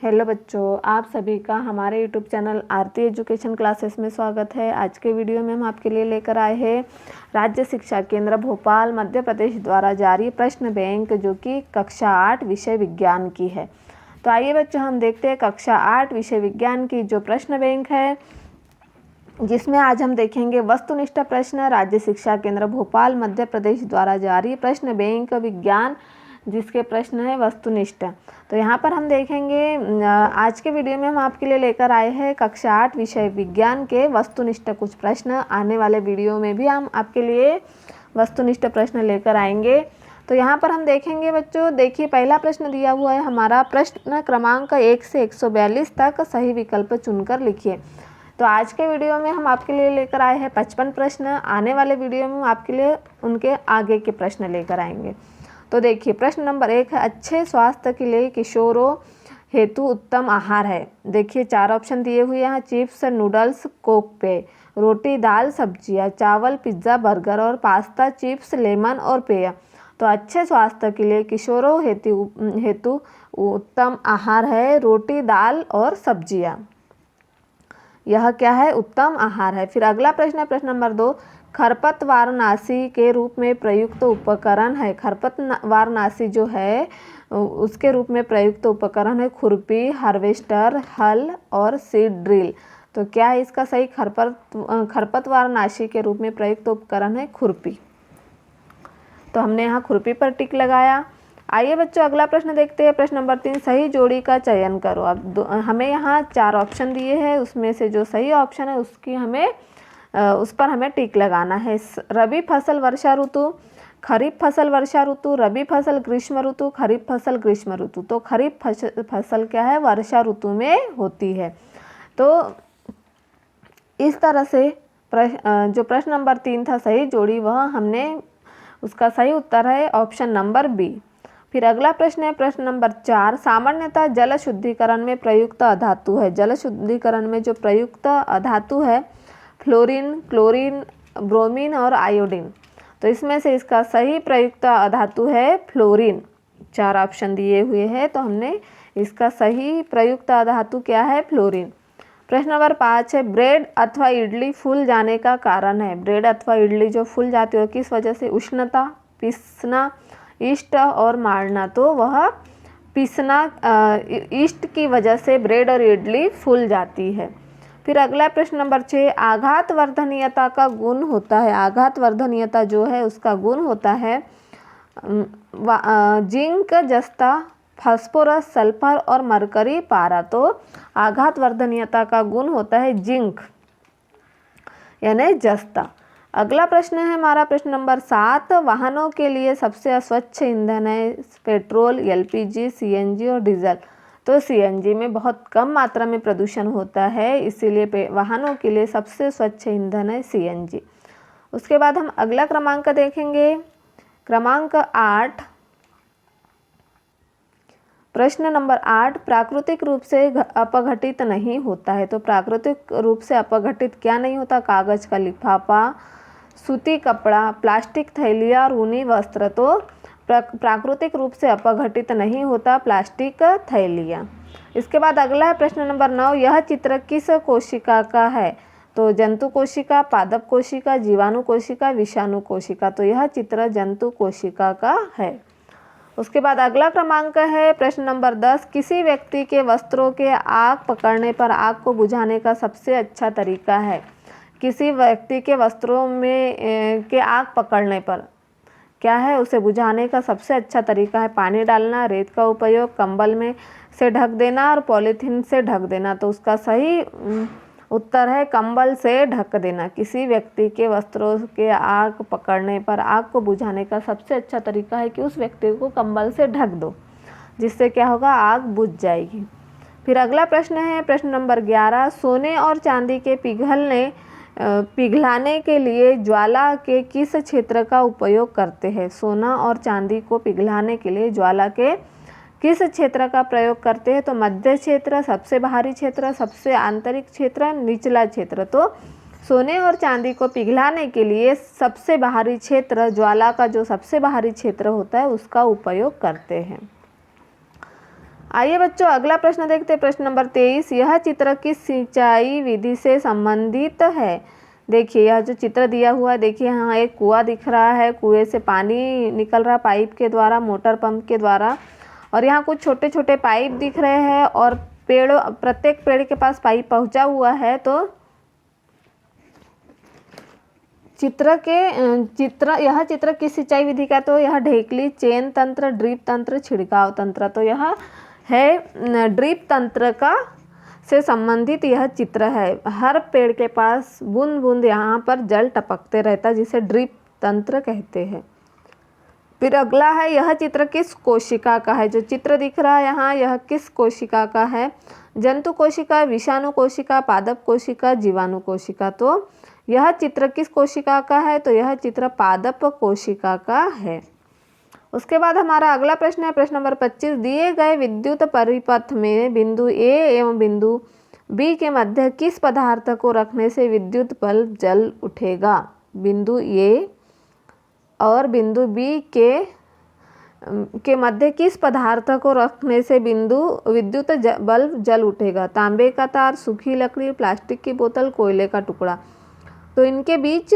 Hello बच्चों, आप सभी का हमारे यूट्यूब चैनल आरती एजुकेशन क्लासेस में स्वागत है। आज के वीडियो में हम आपके लिए लेकर आए हैं राज्य शिक्षा केंद्र भोपाल मध्य प्रदेश द्वारा जारी प्रश्न बैंक, जो कि कक्षा 8 विषय विज्ञान की है। तो आइए बच्चों, हम देखते हैं कक्षा 8 विषय विज्ञान की जो प्रश्न बैंक है, जिसमें आज हम देखेंगे वस्तुनिष्ठ प्रश्न राज्य शिक्षा केंद्र भोपाल मध्य प्रदेश द्वारा जारी प्रश्न बैंक विज्ञान, जिसके प्रश्न है वस्तुनिष्ठ। तो यहाँ पर हम देखेंगे आज के वीडियो में हम आपके लिए लेकर आए हैं कक्षा 8 विषय विज्ञान के वस्तुनिष्ठ कुछ प्रश्न। आने वाले वीडियो में भी हम आपके लिए वस्तुनिष्ठ प्रश्न लेकर आएंगे। तो यहाँ पर हम देखेंगे बच्चों, देखिए पहला प्रश्न दिया हुआ है हमारा, प्रश्न क्रमांक 1 से 142 तक सही विकल्प चुनकर लिखिए। तो आज के वीडियो में हम आपके लिए लेकर आए हैं 55 प्रश्न। आने वाले वीडियो में हम आपके लिए उनके आगे के प्रश्न लेकर आएंगे। तो देखिए प्रश्न नंबर 1 है, अच्छे स्वास्थ्य के लिए किशोरों हेतु उत्तम आहार है। देखिए 4 ऑप्शन दिए हुए हैं, चिप्स, नूडल्स, कोक पेय, रोटी, दाल, सब्जियां, चावल, पिज्ज़ा, बर्गर और पास्ता, चिप्स, लेमन और पेय। तो अच्छे स्वास्थ्य के लिए किशोरों हेतु उत्तम आहार है रोटी, दाल और सब्जियां। यह क्या है? उत्तम आहार है। फिर अगला प्रश्न है प्रश्न नंबर 2, खरपतवारनाशी के रूप में प्रयुक्त उपकरण है। खरपतवारनाशी जो है उसके रूप में प्रयुक्त उपकरण है खुरपी, हार्वेस्टर, हल और सीड ड्रिल। तो क्या है इसका सही? खरपतवारनाशी के रूप में प्रयुक्त उपकरण है खुरपी। तो हमने यहाँ खुरपी पर टिक लगाया। आइए बच्चों अगला प्रश्न देखते हैं। प्रश्न नंबर 3, सही जोड़ी का चयन करो। अब हमें यहाँ 4 ऑप्शन दिए हैं, उसमें से जो सही ऑप्शन है उस पर हमें टिक लगाना है। रबी फसल वर्षा ऋतु, खरीफ फसल वर्षा ऋतु, रबी फसल ग्रीष्म ऋतु, खरीफ फसल ग्रीष्म ऋतु। तो खरीफ फसल क्या है? वर्षा ऋतु में होती है। तो इस तरह से जो प्रश्न नंबर 3 था सही जोड़ी, वह हमने उसका सही उत्तर है ऑप्शन नंबर बी। फिर अगला प्रश्न है प्रश्न नंबर 4, सामान्यतः जल शुद्धिकरण में प्रयुक्त अधातु है। जल शुद्धिकरण में जो प्रयुक्त अधातु है फ्लोरीन, क्लोरीन, ब्रोमीन और आयोडीन। तो इसमें से इसका सही प्रयुक्त अधातु है फ्लोरीन। 4 ऑप्शन दिए हुए हैं, तो हमने इसका सही प्रयुक्त अधातु क्या है? फ्लोरीन। प्रश्न नंबर 5 है, ब्रेड अथवा इडली फूल जाने का कारण है। ब्रेड अथवा इडली जो फूल जाती है किस वजह से? उष्णता, पीसना, ईस्ट और मारना। तो वह पीसना, ईस्ट की वजह से ब्रेड और इडली फूल जाती है। फिर अगला प्रश्न नंबर 6, आघात वर्धनीयता का गुण होता है। आघात वर्धनीयता जो है उसका गुण होता है जिंक, जस्ता, फास्फोरस, सल्फर और मरकरी, पारा। तो आघात वर्धनीयता का गुण होता है जिंक यानी जस्ता। अगला प्रश्न है हमारा प्रश्न नंबर 7, वाहनों के लिए सबसे अस्वच्छ ईंधन है पेट्रोल, एलपीजी, सीएनजी और डीजल। तो सीएनजी में बहुत कम मात्रा में प्रदूषण होता है, इसीलिए वाहनों के लिए सबसे स्वच्छ ईंधन है सीएनजी। उसके बाद हम अगला क्रमांक देखेंगे, क्रमांक 8, प्रश्न नंबर 8, प्राकृतिक रूप से अपघटित नहीं होता है। तो प्राकृतिक रूप से अपघटित क्या नहीं होता? कागज का लिफाफा, सूती कपड़ा, प्लास्टिक थैलियाँ और ऊनी वस्त्र। तो प्राकृतिक रूप से अपघटित नहीं होता प्लास्टिक थैलियाँ। इसके बाद अगला है प्रश्न नंबर 9, यह चित्र किस कोशिका का है? तो जंतु कोशिका, पादप कोशिका, जीवाणु कोशिका, विषाणु कोशिका। तो यह चित्र जंतु कोशिका का है। उसके बाद अगला क्रमांक है प्रश्न नंबर 10, किसी व्यक्ति के वस्त्रों के आग पकड़ने पर आग को बुझाने का सबसे अच्छा तरीका है। किसी व्यक्ति के वस्त्रों में के आग पकड़ने पर क्या है? उसे बुझाने का सबसे अच्छा तरीका है पानी डालना, रेत का उपयोग, कंबल में से ढक देना और पॉलीथीन से ढक देना। तो उसका सही उत्तर है कंबल से ढक देना। किसी व्यक्ति के वस्त्रों के आग पकड़ने पर आग को बुझाने का सबसे अच्छा तरीका है कि उस व्यक्ति को कंबल से ढक दो, जिससे क्या होगा? आग बुझ जाएगी। फिर अगला प्रश्न है प्रश्न नंबर 11, सोने और चांदी के पिघलाने के लिए ज्वाला के किस क्षेत्र का उपयोग करते हैं? सोना और चांदी को पिघलाने के लिए ज्वाला के किस क्षेत्र का प्रयोग करते हैं? तो मध्य क्षेत्र, सबसे बाहरी क्षेत्र, सबसे आंतरिक क्षेत्र, निचला क्षेत्र। तो सोने और चांदी को पिघलाने के लिए सबसे बाहरी क्षेत्र, ज्वाला का जो सबसे बाहरी क्षेत्र होता है उसका उपयोग करते हैं। आइए बच्चों अगला प्रश्न देखते हैं। प्रश्न नंबर 23, यह चित्र किस सिंचाई विधि से संबंधित है? देखिए यह जो चित्र दिया हुआ है, देखिए यहाँ एक कुआं दिख रहा है, कुएं से पानी निकल रहा पाइप के द्वारा, मोटर पंप के द्वारा, और यहाँ कुछ छोटे छोटे पाइप दिख रहे हैं और प्रत्येक पेड़ के पास पाइप पहुँचा हुआ है। तो यह चित्र किस सिंचाई विधि का? तो यह ढेकली, चेन तंत्र, ड्रिप तंत्र, छिड़काव तंत्र। तो यह है ड्रिप तंत्र का से संबंधित यह चित्र है। हर पेड़ के पास बूंद बूंद यहाँ पर जल टपकते रहता है, जिसे ड्रिप तंत्र कहते हैं। फिर अगला है, यह चित्र किस कोशिका का है? जो चित्र दिख रहा है यहाँ, यह किस कोशिका का है? जंतु कोशिका, विषाणु कोशिका, पादप कोशिका, जीवाणु कोशिका। तो यह चित्र किस कोशिका का है? तो यह चित्र पादप कोशिका का है। उसके बाद हमारा अगला प्रश्न है प्रश्न नंबर 25, दिए गए विद्युत परिपथ में बिंदु ए एवं बिंदु बी के मध्य किस पदार्थ को रखने से विद्युत बल्ब जल उठेगा? बिंदु ए और बिंदु बी के मध्य किस पदार्थ को रखने से विद्युत बल्ब जल उठेगा? तांबे का तार, सूखी लकड़ी, प्लास्टिक की बोतल, कोयले का टुकड़ा। तो इनके बीच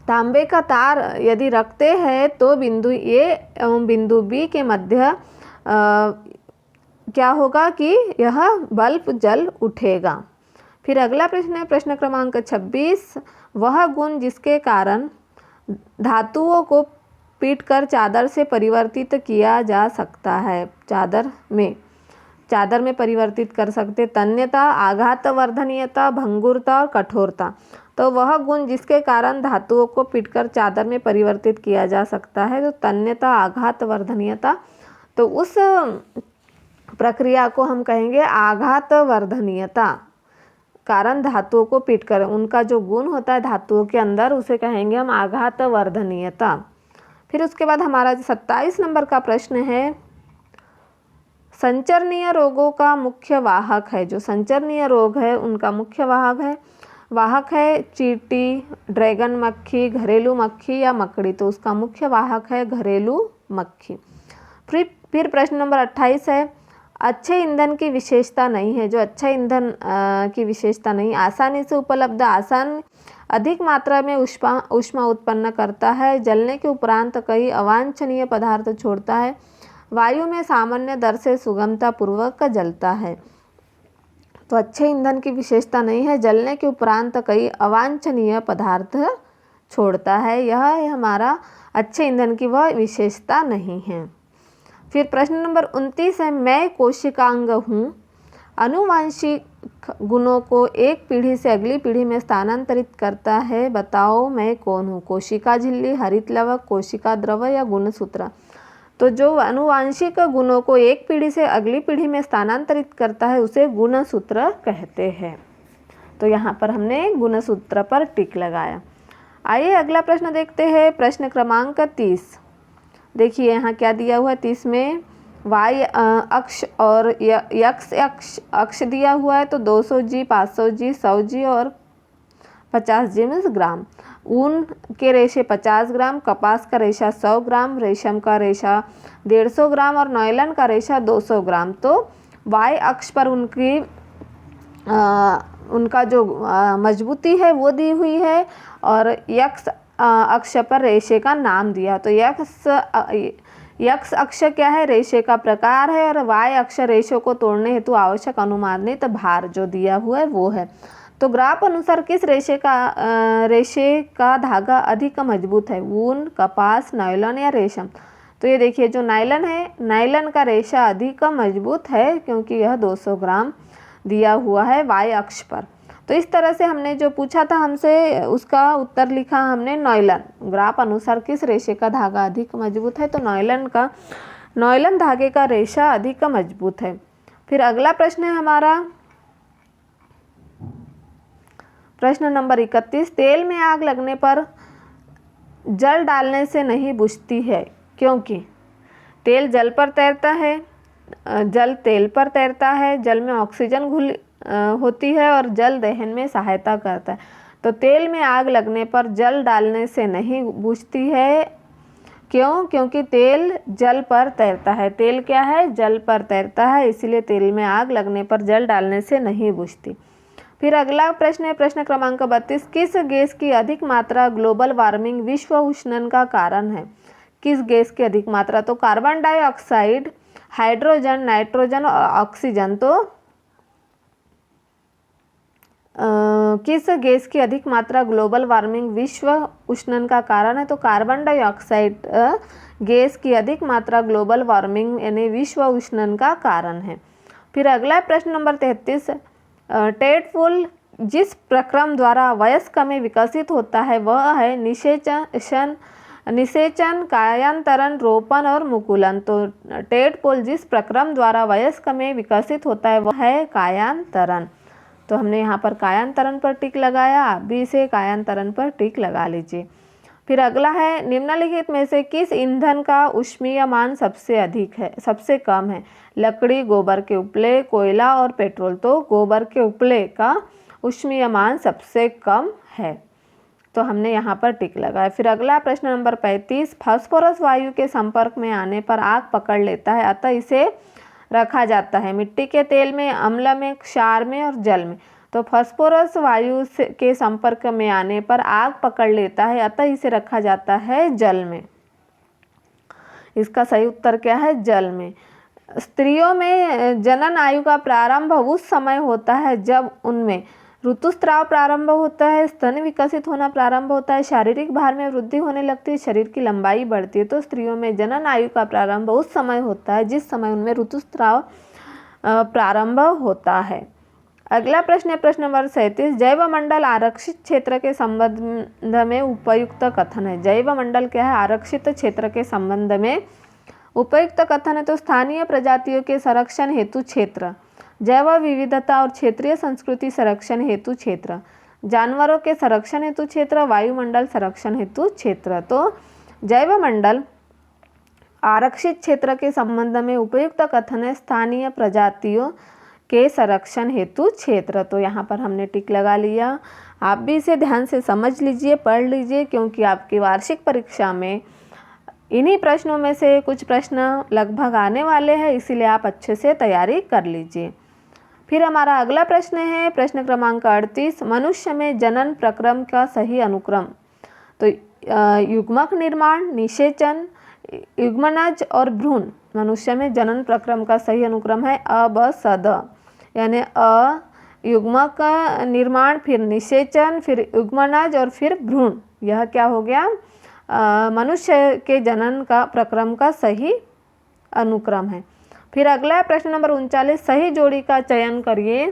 तांबे का तार यदि रखते हैं तो बिंदु ए एवं बिंदु बी के मध्य क्या होगा कि यह बल्ब जल उठेगा। फिर अगला प्रश्न है प्रश्न क्रमांक 26, वह गुण जिसके कारण धातुओं को पीटकर चादर से परिवर्तित किया जा सकता है। चादर में परिवर्तित कर सकते। तन्यता, आघातवर्धनीयता, भंगुरता और कठोरता। तो वह गुण जिसके कारण धातुओं को पीटकर चादर में परिवर्तित किया जा सकता है, तो तन्यता, आघातवर्धनीयता। तो उस प्रक्रिया को हम कहेंगे आघातवर्धनीयता। कारण धातुओं को पीटकर उनका जो गुण होता है धातुओं के अंदर, उसे कहेंगे हम आघातवर्धनीयता। फिर उसके बाद हमारा 27 नंबर का प्रश्न है, संचरणीय रोगों का मुख्य वाहक है। जो संचरणीय रोग है उनका मुख्य वाहक है चींटी, ड्रैगन मक्खी, घरेलू मक्खी या मकड़ी। तो उसका मुख्य वाहक है घरेलू मक्खी। फिर प्रश्न नंबर 28 है, अच्छे ईंधन की विशेषता नहीं है। जो अच्छा ईंधन की विशेषता नहीं, आसानी से उपलब्ध, अधिक मात्रा में ऊष्मा उत्पन्न करता है, जलने के उपरांत कई अवांछनीय पदार्थ छोड़ता है, वायु में सामान्य दर से सुगमता पूर्वक जलता है। तो अच्छे ईंधन की विशेषता नहीं है, जलने के उपरांत कई अवांछनीय पदार्थ छोड़ता है। यह है हमारा अच्छे ईंधन की वह विशेषता नहीं है। फिर प्रश्न नंबर 29 है, मैं कोशिकांग हूँ। आनुवांशिक गुणों को एक पीढ़ी से अगली पीढ़ी में स्थानांतरित करता है, बताओ मैं कौन हूँ? कोशिका झिल्ली, हरित लवक, कोशिका द्रव या गुणसूत्र। तो जो आनुवांशिक गुणों को एक पीढ़ी से अगली पीढ़ी में स्थानांतरित करता है उसे गुणसूत्र कहते हैं। तो यहाँ पर हमने गुणसूत्र पर टिक लगाया। आइए अगला प्रश्न देखते हैं प्रश्न क्रमांक 30। देखिए यहाँ क्या दिया हुआ है, 30 में वाई अक्ष और यक्स अक्ष दिया हुआ है। तो 200 जी, 500 जी, 100 जी और 50 जी मीन्स ग्राम। ऊन के रेशे 50 ग्राम, कपास का रेशा 100 ग्राम, रेशम का रेशा 150 ग्राम और नायलॉन का रेशा 200 ग्राम। तो वाई अक्ष पर उनका जो मजबूती है वो दी हुई है और यक्स अक्ष पर रेशे का नाम दिया। तो यक्स अक्ष क्या है? रेशे का प्रकार है और वाई अक्ष रेशों को तोड़ने हेतु आवश्यक अनुमानित भार जो दिया हुआ है वो है। तो ग्राफ अनुसार किस रेशे का धागा अधिक मजबूत है? ऊन, कपास, नायलॉन या रेशम। तो ये देखिए जो नायलॉन है, नायलॉन का रेशा अधिक मजबूत है क्योंकि यह 200 ग्राम दिया हुआ है वाई अक्ष पर। तो इस तरह से हमने जो पूछा था हमसे उसका उत्तर लिखा हमने नायलॉन। ग्राफ अनुसार किस रेशे का धागा अधिक मजबूत है? तो नायलॉन धागे का रेशा अधिक मजबूत है। फिर अगला प्रश्न है हमारा प्रश्न नंबर 31, तेल में आग लगने पर जल डालने से नहीं बुझती है क्योंकि तेल जल पर तैरता है, जल तेल पर तैरता है, जल में ऑक्सीजन घुल होती है और जल दहन में सहायता करता है। तो तेल में आग लगने पर जल डालने से नहीं बुझती है क्यों? क्योंकि तेल जल पर तैरता है। तेल क्या है? जल पर तैरता है, इसीलिए तेल में आग लगने पर जल डालने से नहीं बुझती। फिर अगला प्रश्न है प्रश्न क्रमांक 32, किस गैस की अधिक मात्रा ग्लोबल वार्मिंग विश्व उष्णन का कारण है? किस गैस की अधिक मात्रा? तो कार्बन डाइऑक्साइड, हाइड्रोजन, नाइट्रोजन और ऑक्सीजन। तो किस गैस की अधिक मात्रा ग्लोबल वार्मिंग विश्व उष्णन का कारण है? तो कार्बन डाइऑक्साइड गैस की अधिक मात्रा ग्लोबल वार्मिंग यानी विश्व उष्णन का कारण है। फिर अगला प्रश्न नंबर 33, टेडपोल जिस प्रक्रम द्वारा वयस्क में विकसित होता है वह है निषेचन, कायांतरण, रोपण और मुकुलन। तो टेडपोल जिस प्रक्रम द्वारा वयस्क में विकसित होता है वह है कायांतरण। तो हमने यहाँ पर कायांतरण पर टिक लगाया, आप भी इसे कायांतरण पर टिक लगा लीजिए। फिर अगला है निम्नलिखित में से किस ईंधन का ऊष्मीय मान सबसे अधिक है, सबसे कम है? लकड़ी, गोबर के उपले, कोयला और पेट्रोल। तो गोबर के उपले का ऊष्मीय मान सबसे कम है, तो हमने यहाँ पर टिक लगाया। फिर अगला प्रश्न नंबर 35, फास्फोरस वायु के संपर्क में आने पर आग पकड़ लेता है, अतः इसे रखा जाता है मिट्टी के तेल में, अम्ल में, क्षार में और जल में। तो फास्फोरस वायु के संपर्क में आने पर आग पकड़ लेता है, अतः इसे रखा जाता है जल में। इसका सही उत्तर क्या है? जल में। स्त्रियों में जनन आयु का प्रारंभ उस समय होता है जब उनमें ऋतुस्राव प्रारंभ होता है, स्तन विकसित होना प्रारंभ होता है, शारीरिक भार में वृद्धि होने लगती है, शरीर की लंबाई बढ़ती है। तो स्त्रियों में जनन आयु का प्रारंभ उस समय होता है जिस समय उनमें ऋतुस्राव प्रारंभ होता है। अगला प्रश्न है प्रश्न नंबर 37, जैवमंडल आरक्षित क्षेत्र के संबंध में उपयुक्त कथन है। जैवमंडल क्या है? आरक्षित क्षेत्र के संबंध में उपयुक्त कथन है। तो स्थानीय प्रजातियों के संरक्षण हेतु क्षेत्र, जैव विविधता और क्षेत्रीय संस्कृति संरक्षण हेतु क्षेत्र, जानवरों के संरक्षण हेतु क्षेत्र, वायुमंडल संरक्षण हेतु क्षेत्र। तो जैवमंडल आरक्षित क्षेत्र के संबंध में उपयुक्त कथन है स्थानीय प्रजातियों के संरक्षण हेतु क्षेत्र। तो यहाँ पर हमने टिक लगा लिया। आप भी इसे ध्यान से समझ लीजिए, पढ़ लीजिए, क्योंकि आपकी वार्षिक परीक्षा में इन्हीं प्रश्नों में से कुछ प्रश्न लगभग आने वाले हैं, इसीलिए आप अच्छे से तैयारी कर लीजिए। फिर हमारा अगला प्रश्न है प्रश्न क्रमांक 38, मनुष्य में जनन प्रक्रम का सही अनुक्रम। तो युग्मक निर्माण, निषेचन, युग्मनज और भ्रूण। मनुष्य में जनन प्रक्रम का सही अनुक्रम है अ, ब, स, द, यानी अ युग्मक निर्माण, फिर निषेचन, फिर युग्मनज और फिर भ्रूण। यह क्या हो गया? मनुष्य के जनन का प्रक्रम का सही अनुक्रम है। फिर अगला प्रश्न नंबर 39, सही जोड़ी का चयन करिए।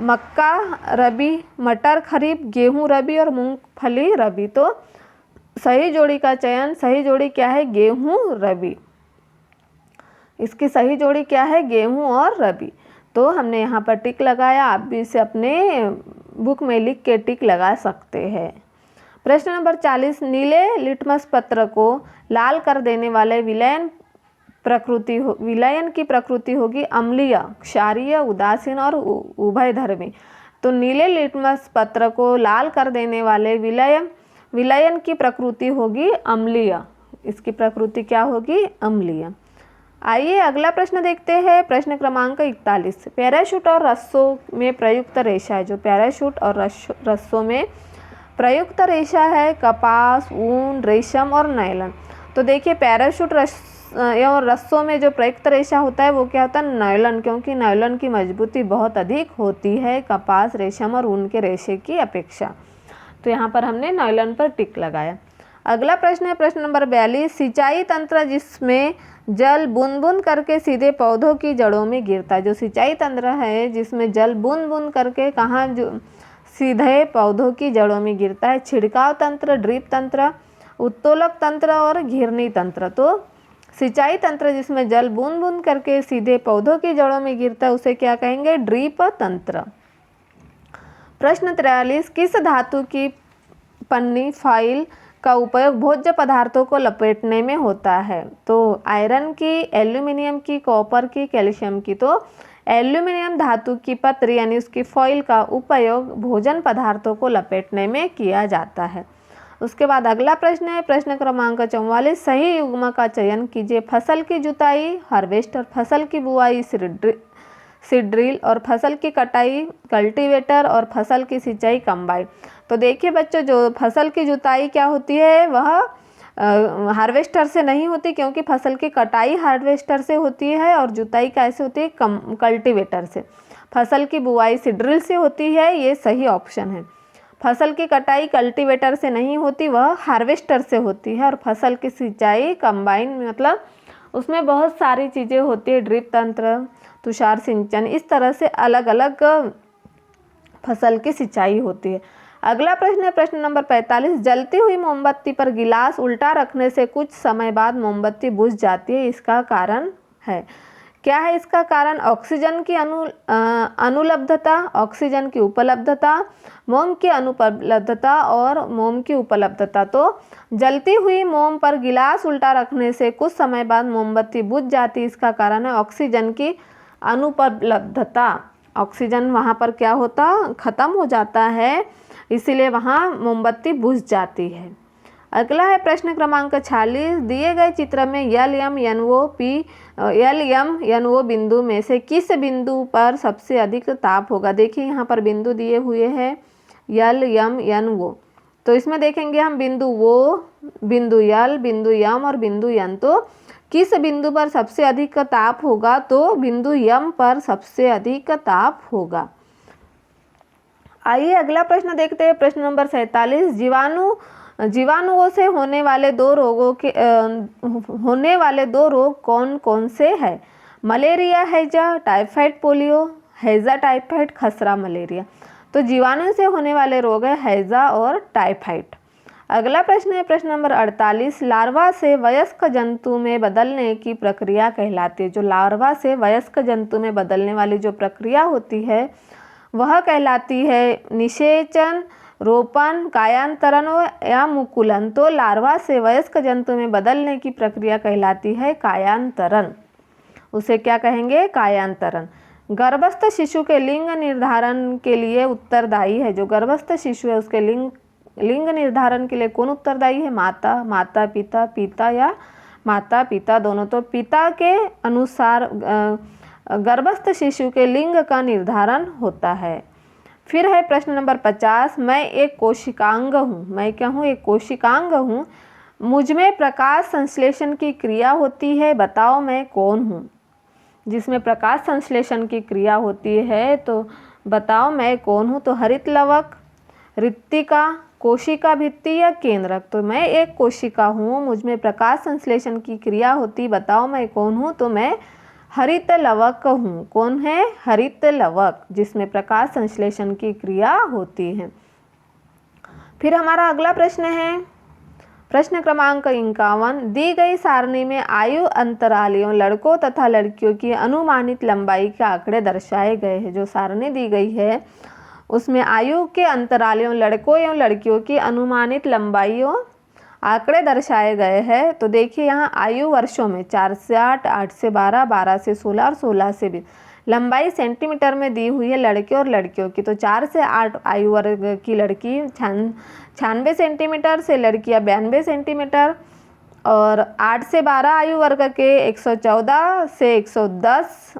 मक्का रबी, मटर खरीफ, गेहूं रबी और मूंगफली रबी। तो सही जोड़ी का चयन, सही जोड़ी क्या है? गेहूं रबी। इसकी सही जोड़ी क्या है? गेहूं और रबी। तो हमने यहाँ पर टिक लगाया, आप भी इसे अपने बुक में लिख के टिक लगा सकते हैं। प्रश्न नंबर 40, नीले लिटमस पत्र को लाल कर देने वाले विलयन की प्रकृति होगी अम्लीय, क्षारीय, उदासीन और उभयधर्मी। तो नीले लिटमस पत्र को लाल कर देने वाले विलयन की प्रकृति होगी अम्लीय। इसकी प्रकृति क्या होगी? अम्लीय। आइए अगला प्रश्न देखते हैं प्रश्न क्रमांक 41, पैराशूट और रस्सों में प्रयुक्त रेशा है। जो पैराशूट और रस्सों में प्रयुक्त रेशा है कपास, ऊन, रेशम और नायलॉन। तो देखिए पैराशूट और रस्सों में जो प्रयुक्त रेशा होता है वो क्या होता है? नायलॉन, क्योंकि नायलॉन की मजबूती बहुत अधिक होती है कपास, रेशम और ऊन के रेशे की अपेक्षा। तो यहाँ पर हमने नायलॉन पर टिक लगाया। अगला प्रश्न है प्रश्न नंबर 42, सिंचाई तंत्र जिसमें जल बूंद बूंद करके सीधे पौधों की जड़ों में गिरता है। जो सिंचाई तंत्र है जिसमें जल बूंद बूंद करके कहाँ जो सीधे पौधों की जड़ों में गिरता है, छिड़काव तंत्र, ड्रिप तंत्र, उत्तोलक तंत्र और घिरनी तंत्र। तो सिंचाई तंत्र जिसमें जल बूंद बूंद करके सीधे पौधों की जड़ों में गिरता है उसे क्या कहेंगे? ड्रिप तंत्र। प्रश्न 43, किस धातु की पन्नी फॉइल का उपयोग भोज्य पदार्थों को लपेटने में होता है? तो आयरन की, एल्यूमिनियम की, कॉपर की, कैल्शियम की। तो एल्यूमिनियम धातु की पत्री यानी उसकी फॉइल का उपयोग भोजन पदार्थों को लपेटने में किया जाता है। उसके बाद अगला प्रश्न है प्रश्न क्रमांक 44, सही युग्म का चयन कीजिए। फसल की जुताई हार्वेस्टर, फसल की बुआई सीड ड्रिल और फसल की कटाई कल्टीवेटर और फसल की सिंचाई कंबाइन। तो देखिए बच्चों, जो फसल की जुताई क्या होती है वह हार्वेस्टर से नहीं होती, क्योंकि फसल की कटाई हार्वेस्टर से होती है और जुताई कैसे होती है कल्टीवेटर से। फसल की बुआई सीड ड्रिल से होती है, ये सही ऑप्शन है। फसल की कटाई कल्टीवेटर से नहीं होती, वह हार्वेस्टर से होती है। और फसल की सिंचाई कंबाइन, मतलब उसमें बहुत सारी चीज़ें होती है, ड्रिप तंत्र, तुषार सिंचन, इस तरह से अलग अलग फसल की सिंचाई होती है। अगला प्रश्न है प्रश्न नंबर 45, जलती हुई मोमबत्ती पर गिलास उल्टा रखने से कुछ समय बाद मोमबत्ती बुझ जाती है, इसका कारण है क्या है? इसका कारण ऑक्सीजन की अनुपलब्धता, ऑक्सीजन की उपलब्धता, मोम की अनुपलब्धता और मोम की उपलब्धता। तो जलती हुई मोम पर गिलास उल्टा रखने से कुछ समय बाद मोमबत्ती बुझ जाती है, इसका कारण है ऑक्सीजन की अनुपलब्धता। ऑक्सीजन वहाँ पर क्या होता, ख़त्म हो जाता है, इसीलिए वहाँ मोमबत्ती बुझ जाती है। अगला है प्रश्न क्रमांक 46, दिए गए चित्र में एल एम एन ओ बिंदु में से किस बिंदु पर सबसे अधिक ताप होगा? देखिए यहाँ पर बिंदु दिए हुए हैं एल एम एन ओ, तो इसमें देखेंगे हम बिंदु ओ, बिंदु एल, बिंदु एम और बिंदु एन। तो किस बिंदु पर सबसे अधिक ताप होगा? तो बिंदु एम पर सबसे अधिक ताप होगा। आइए अगला प्रश्न देखते हैं प्रश्न नंबर 47, जीवाणुओं से होने वाले दो रोग कौन कौन से हैं? मलेरिया, हैजा, टाइफाइड पोलियो, हैजा टाइफाइड, खसरा मलेरिया। तो जीवाणु से होने वाले रोग है हैजा और टाइफाइड। अगला प्रश्न है प्रश्न नंबर 48, लार्वा से वयस्क जंतु में बदलने की प्रक्रिया कहलाती है। जो लार्वा से वयस्क जंतु में बदलने वाली जो प्रक्रिया होती है वह कहलाती है निषेचन, रोपण, कायांतरण या मुकुलन। तो लार्वा से वयस्क जंतु में बदलने की प्रक्रिया कहलाती है कायांतरण। उसे क्या कहेंगे? कायांतरण। गर्भस्थ शिशु के लिंग निर्धारण के लिए उत्तरदायी है। जो गर्भस्थ शिशु है उसके लिंग निर्धारण के लिए कौन उत्तरदायी है? माता, माता पिता, पिता या माता पिता दोनों। तो पिता के अनुसार गर्भस्थ शिशु के लिंग का निर्धारण होता है। फिर है प्रश्न नंबर 50, मैं एक कोशिकांग हूँ। मैं क्या हूँ? एक कोशिकांग हूँ। मुझ में प्रकाश संश्लेषण की क्रिया होती है, बताओ मैं कौन हूँ? जिसमें प्रकाश संश्लेषण की क्रिया होती है तो बताओ मैं कौन हूँ? तो हरित लवक, रिक्तिका, कोशिका भित्ति या केंद्रक। तो मैं एक कोशिका हूँ, मुझ में प्रकाश संश्लेषण की क्रिया होती, बताओ मैं कौन हूँ? तो मैं हरित लवक हूँ। कौन है? हरित लवक, जिसमें प्रकाश संश्लेषण की क्रिया होती है। फिर हमारा अगला प्रश्न है प्रश्न क्रमांक 51, दी गई सारणी में आयु अंतरालियों लड़कों तथा लड़कियों की अनुमानित लंबाई के आंकड़े दर्शाए गए हैं। जो सारणी दी गई है उसमें आयु के अंतरालियों लड़कों एवं लड़कियों की अनुमानित लंबाइयों आंकड़े दर्शाए गए हैं। तो देखिए यहाँ आयु वर्षों में 4 से 8, 8 से 12, 12 से 16 और 16 से 20। लंबाई सेंटीमीटर में दी हुई है लड़के और लड़कियों की। तो 4 से 8 आयु वर्ग की लड़की 96 सेंटीमीटर से लड़कियाँ 92 सेंटीमीटर, और 8 से 12 आयु वर्ग के 114 से 110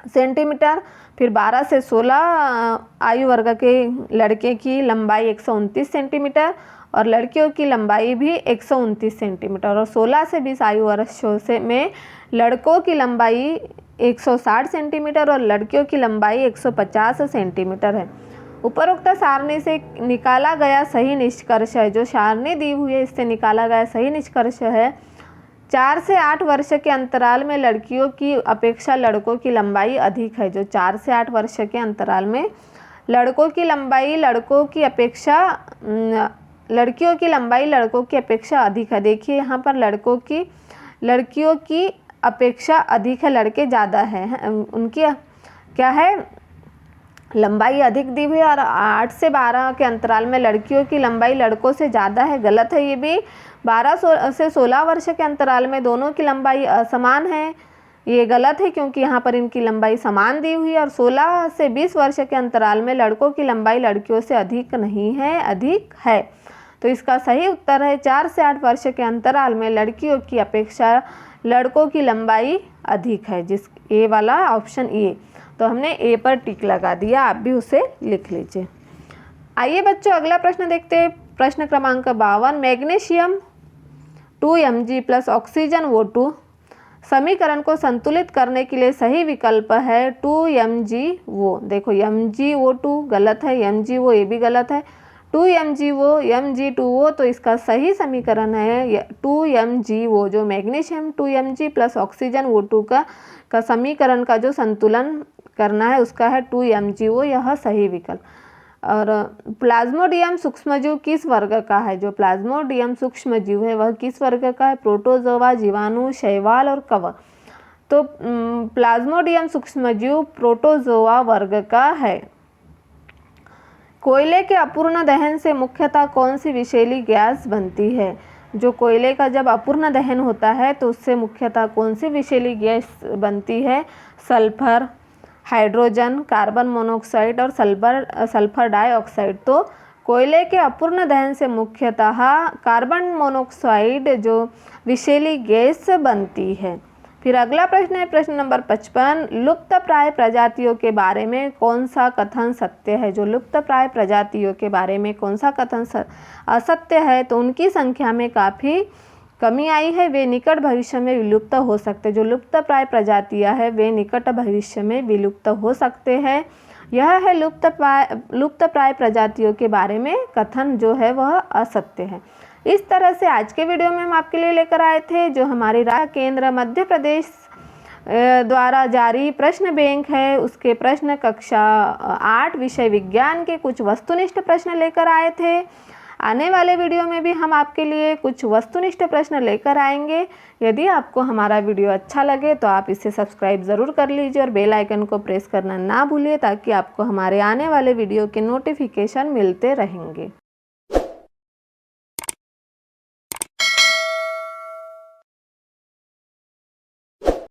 सेंटीमीटर। फिर 12 से 16 आयु वर्ग के लड़के की लंबाई 129 सेंटीमीटर और लड़कियों की लंबाई भी 129 सेंटीमीटर। और 16 से 20 आयु वर्षों से में लड़कों की लंबाई 160 सेंटीमीटर और लड़कियों की लंबाई 150 सेंटीमीटर है। उपरोक्त सारणी से निकाला गया सही निष्कर्ष है। जो सारणी दी हुई है इससे निकाला गया सही निष्कर्ष है, 4 से 8 वर्ष के अंतराल में लड़कियों की अपेक्षा लड़कों की लंबाई अधिक है। जो 4 से 8 वर्ष के अंतराल में लड़कों की लंबाई लड़कियों की लंबाई लड़कों की अपेक्षा अधिक है। देखिए यहाँ पर लड़कियों की अपेक्षा अधिक है, लड़के ज़्यादा हैं, उनकी क्या है लंबाई अधिक दी हुई है। और 8 से 12 के अंतराल में लड़कियों की लंबाई लड़कों से ज़्यादा है, गलत है ये भी। 12 से 16 वर्ष के अंतराल में दोनों की लंबाई असमान है, ये गलत है क्योंकि यहाँ पर इनकी लंबाई समान दी हुई है। और 16 से 20 वर्ष के अंतराल में लड़कों की लंबाई लड़कियों से अधिक नहीं है, अधिक है। तो तो इसका सही उत्तर है 4 से 8 वर्ष के अंतराल में लड़कियों की अपेक्षा लड़कों की लंबाई अधिक है, जिस ए वाला ऑप्शन ए। तो हमने ए पर टिक लगा दिया, आप भी उसे लिख लीजिए। आइए बच्चों अगला प्रश्न देखते हैं। प्रश्न क्रमांक 52, magnesium 2 Mg plus oxygen O2 समीकरण को संतुलित करने के लिए सही विकल्प है 2 MgO। देखो MgO2 गलत है, MgO ये भी गलत है, 2 MgO Mg2O। तो इसका सही समीकरण है 2 MgO, जो magnesium 2 Mg plus oxygen O2 का समीकरण का जो संतुलन करना है उसका है 2 MgO, यह सही विकल्प। और प्लाज्मोडियम सूक्ष्मजीव किस वर्ग का है? जो प्लाज्मोडियम सूक्ष्मजीव है वह किस वर्ग का है? प्रोटोजोआ, जीवाणु, शैवाल और कवक। तो प्लाज्मोडियम सूक्ष्मजीव प्रोटोजोआ वर्ग का है। कोयले के अपूर्ण दहन से मुख्यतः कौन सी विषैली गैस बनती है? जो कोयले का जब अपूर्ण दहन होता है तो उससे मुख्यतः कौन सी विषैली गैस बनती है? सल्फर, हाइड्रोजन, कार्बन मोनोऑक्साइड और सल्फर डाइऑक्साइड। तो कोयले के अपूर्ण दहन से मुख्यतः कार्बन मोनोऑक्साइड जो विषैली गैस बनती है। फिर अगला प्रश्न है प्रश्न नंबर 55, लुप्तप्राय प्रजातियों के बारे में कौन सा कथन सत्य है? जो लुप्तप्राय प्रजातियों के बारे में कौन सा कथन असत्य है? तो उनकी संख्या में काफ़ी कमी आई है, वे निकट भविष्य में विलुप्त हो सकते। जो लुप्तप्राय प्रजातियां हैं वे निकट भविष्य में विलुप्त हो सकते हैं। यह है लुप्तप्राय प्रजातियों के बारे में कथन जो है वह असत्य है। इस तरह से आज के वीडियो में हम आपके लिए लेकर आए थे जो हमारी राज्य केंद्र मध्य प्रदेश द्वारा जारी प्रश्न बैंक है, उसके प्रश्न कक्षा 8 विषय विज्ञान के कुछ वस्तुनिष्ठ प्रश्न लेकर आए थे। आने वाले वीडियो में भी हम आपके लिए कुछ वस्तुनिष्ठ प्रश्न लेकर आएंगे। यदि आपको हमारा वीडियो अच्छा लगे तो आप इसे सब्सक्राइब ज़रूर कर लीजिए और बेल आइकन को प्रेस करना ना भूलिए, ताकि आपको हमारे आने वाले वीडियो के नोटिफिकेशन मिलते रहेंगे।